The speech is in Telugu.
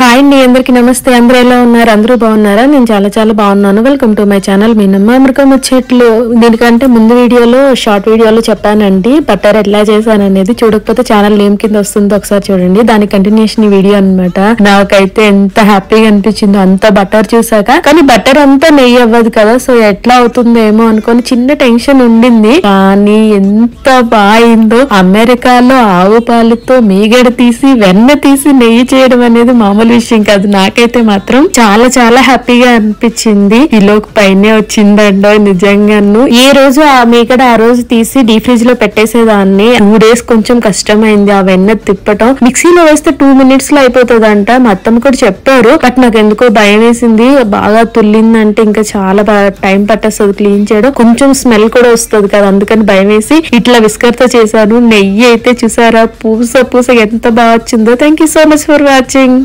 హాయ్ అండి, అందరికి నమస్తే. అందరూ ఎలా ఉన్నారు? అందరూ బాగున్నారా? నేను చాలా చాలా బాగున్నాను. వెల్కమ్ టు మై ఛానల్ మీనమ్మ అమృతం ముచ్చట్లు. దీనికంటే ముందు వీడియోలో షార్ట్ వీడియోలో చెప్పానండి బట్టర్ ఎట్లా చేశాను అనేది. చూడకపోతే ఛానల్ నేమ్ కింద వస్తుందో ఒకసారి చూడండి. దాని కంటిన్యూషన్ ఈ వీడియో అన్నమాట. నాకైతే ఎంత హ్యాపీగా అనిపించిందో అంత బట్టర్ చూసాక. కానీ బట్టర్ అంతా నెయ్యి అవ్వదు కదా, సో ఎట్లా అవుతుందేమో అనుకొని చిన్న టెన్షన్ ఉండింది. కానీ ఎంత బాగుందో. అమెరికాలో ఆవు పాలతో మీగడ తీసి వెన్న తీసి నెయ్యి చేయడం అనేది మామూలు విషయం కాదు. నాకైతే మాత్రం చాలా చాలా హ్యాపీగా అనిపించింది. కిలోకి పైనే వచ్చిందండో నిజంగాను. ఏ రోజు ఆ మీగడ ఆ రోజు తీసి డీ ఫ్రిడ్జ్ లో పెట్టేసేదాన్ని. 2 days కొంచెం కష్టమైంది ఆ వెన్న తిప్పటం. మిక్సీలో వేస్తే 2 minutes లో అయిపోతుందంట మా అత్తమ్మ కూడా చెప్పారు. బట్ నాకు ఎందుకో భయం వేసింది. బాగా తుల్లిందంటే ఇంకా చాలా టైం పట్టేస్తుంది క్లీన్ చేయడం, కొంచెం స్మెల్ కూడా వస్తుంది కదా, అందుకని భయం వేసి ఇట్లా విస్కర్ తో చేశాను. నెయ్యి అయితే చూసారా పూస పూస ఎంత బాగా వచ్చిందో. Thank you so much for watching.